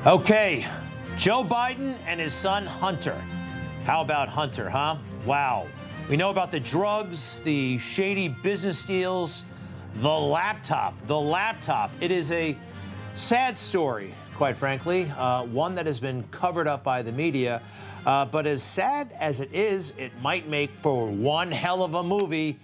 Okay, Joe Biden and his son Hunter. How about Hunter, huh? Wow. We know about the drugs, the shady business deals, the laptop. It is a sad story, quite frankly, one that has been covered up by the media. But as sad as it is, it might make for one hell of a movie.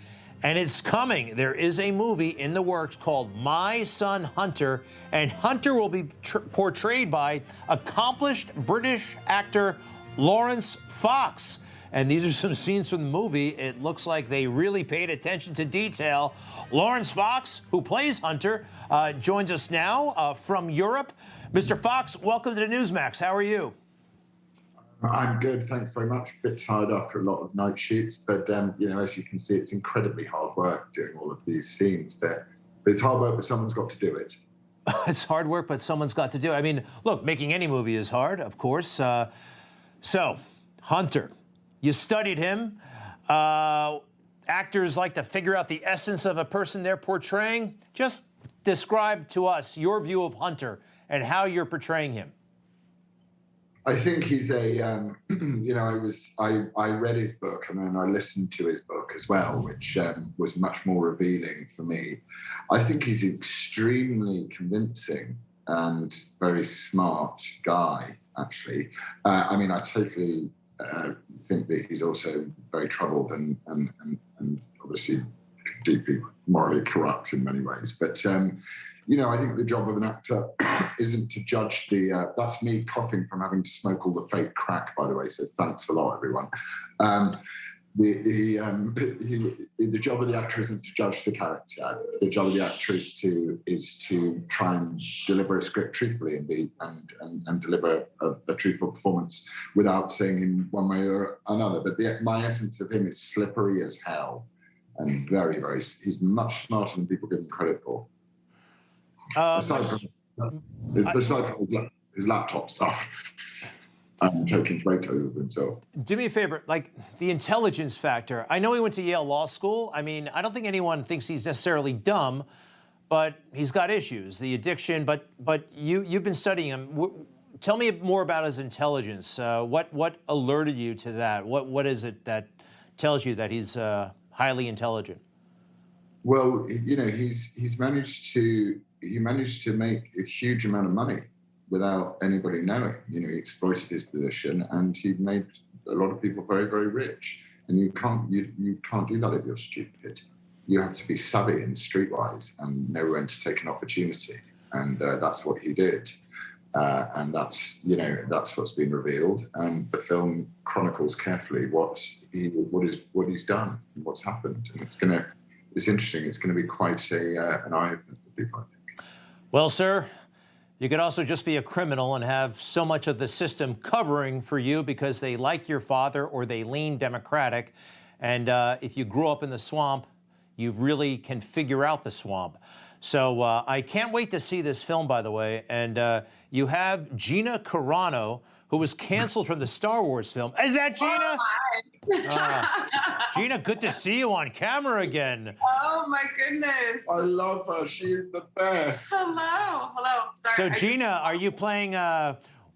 And it's coming. There is a movie in the works called My Son Hunter, and Hunter will be portrayed by accomplished British actor Laurence Fox. And these are some scenes from the movie. It looks like they really paid attention to detail. Laurence Fox, who plays Hunter, joins us now from Europe. Mr. Fox, welcome to the Newsmax. How are you? I'm good, thanks very much. A bit tired after a lot of night shoots, but you know, as you can see, it's incredibly hard work doing all of these scenes. But it's hard work, but someone's got to do it. It's hard work, but someone's got to do it. I mean, look, making any movie is hard, of course. So, Hunter, you studied him. Actors like to figure out the essence of a person they're portraying. Just describe to us your view of Hunter and how you're portraying him. I think he's a, you know, I read his book and then I listened to his book as well, which was much more revealing for me. I think he's an extremely convincing and very smart guy, actually. I mean, I totally think that he's also very troubled and obviously deeply morally corrupt in many ways. But you know, I think the job of an actor isn't to judge the, that's me coughing from having to smoke all the fake crack, by the way, so thanks a lot, everyone. The job of the actor isn't to judge the character. The job of the actor is to try and deliver a script truthfully and deliver a truthful performance without saying in one way or another. But my essence of him is slippery as hell and very, very, he's much smarter than people give him credit for. Aside from his laptop stuff and taking photos of himself. Do me a favor, like the intelligence factor. I know he went to Yale Law School. I mean, I don't think anyone thinks he's necessarily dumb, but he's got issues, the addiction. But you've been studying him. Tell me more about his intelligence. What alerted you to that? What is it that tells you that he's highly intelligent? Well, you know, he managed to make a huge amount of money without anybody knowing. You know, he exploited his position and he made a lot of people very, very rich. And you can't do that if you're stupid. You have to be savvy and streetwise and know when to take an opportunity. And that's what he did. And that's what's been revealed. And the film chronicles carefully what he's done and what's happened. And it's interesting. It's going to be quite an eye-opener for people, I think. Well, sir, you could also just be a criminal and have so much of the system covering for you because they like your father or they lean Democratic. And if you grew up in the swamp, you really can figure out the swamp. So I can't wait to see this film, by the way. And you have Gina Carano, who was canceled from the Star Wars film. Is that Gina? Gina, good to see you on camera again. Oh, my goodness. I love her. She is the best. Hello. Sorry. So, Gina, are you playing,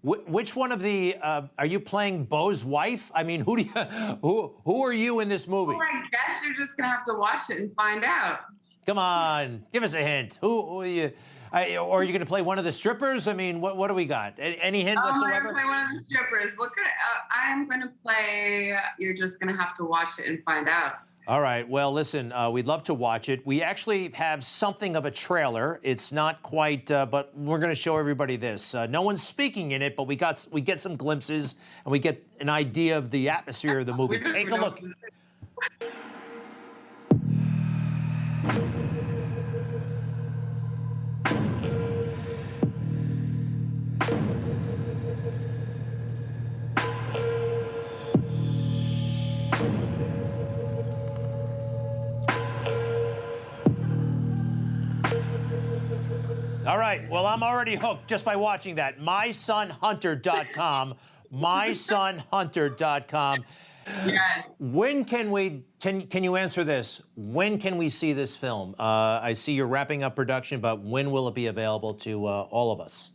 which one of the, are you playing Bo's wife? I mean, who are you in this movie? Well, I guess you're just going to have to watch it and find out. Come on, give us a hint. Who are you? Or are you going to play one of the strippers? I mean, what do we got? Any hint whatsoever? I'm going to play one of the strippers. I am going to play, you're just going to have to watch it and find out. All right. Well, listen, we'd love to watch it. We actually have something of a trailer. It's not quite, but we're going to show everybody this. No one's speaking in it, but we get some glimpses and we get an idea of the atmosphere of the movie. Take a look. All right, well, I'm already hooked just by watching that. MySonHunter.com, MySonHunter.com. Yeah. When can you answer this? When can we see this film? I see you're wrapping up production, but when will it be available to all of us?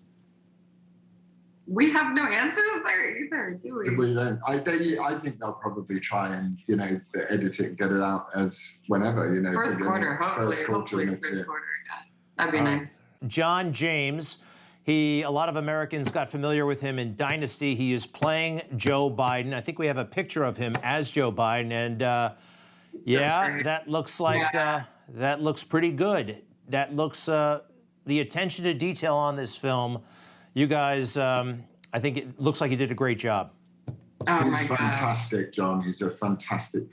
We have no answers there either, do we? We don't. I think they'll probably try and, edit it and get it out as whenever, First quarter, hopefully first quarter first quarter, yeah. That'd be nice. John James, a lot of Americans got familiar with him in Dynasty. He is playing Joe Biden. I think we have a picture of him as Joe Biden, and that looks like that looks pretty good. That looks the attention to detail on this film. You guys, I think it looks like you did a great job. Oh He's my fantastic, God. John. He's a fantastic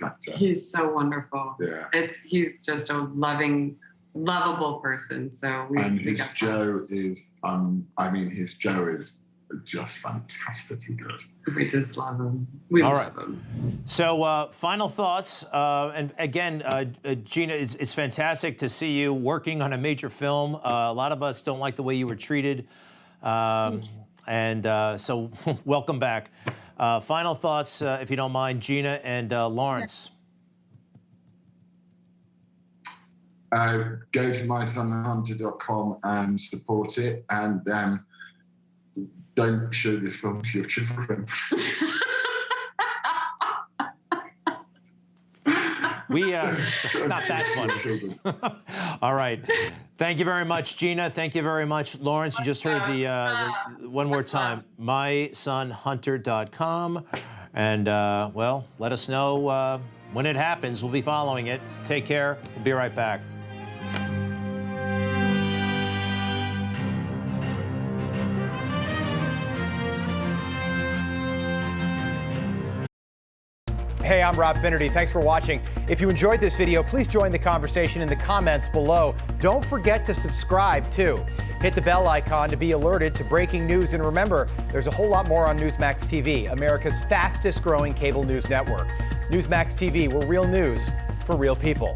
actor. He's so wonderful. Yeah. He's just a lovable person. So his Joe is, his Joe is just fantastically good. We just love him. We love him. So, final thoughts. And again, Gina, it's fantastic to see you working on a major film. A lot of us don't like the way you were treated. So welcome back. Final thoughts, if you don't mind, Gina and Laurence. Go to mysonhunter.com and support it, and don't show this film to your children. It's not that funny. All right. Thank you very much, Gina. Thank you very much, Laurence. You just heard the one more time, mysonhunter.com. And, let us know when it happens. We'll be following it. Take care. We'll be right back. Hey, I'm Rob Finnerty. Thanks for watching. If you enjoyed this video, please join the conversation in the comments below. Don't forget to subscribe, too. Hit the bell icon to be alerted to breaking news. And remember, there's a whole lot more on Newsmax TV, America's fastest growing cable news network. Newsmax TV, where real news for real people.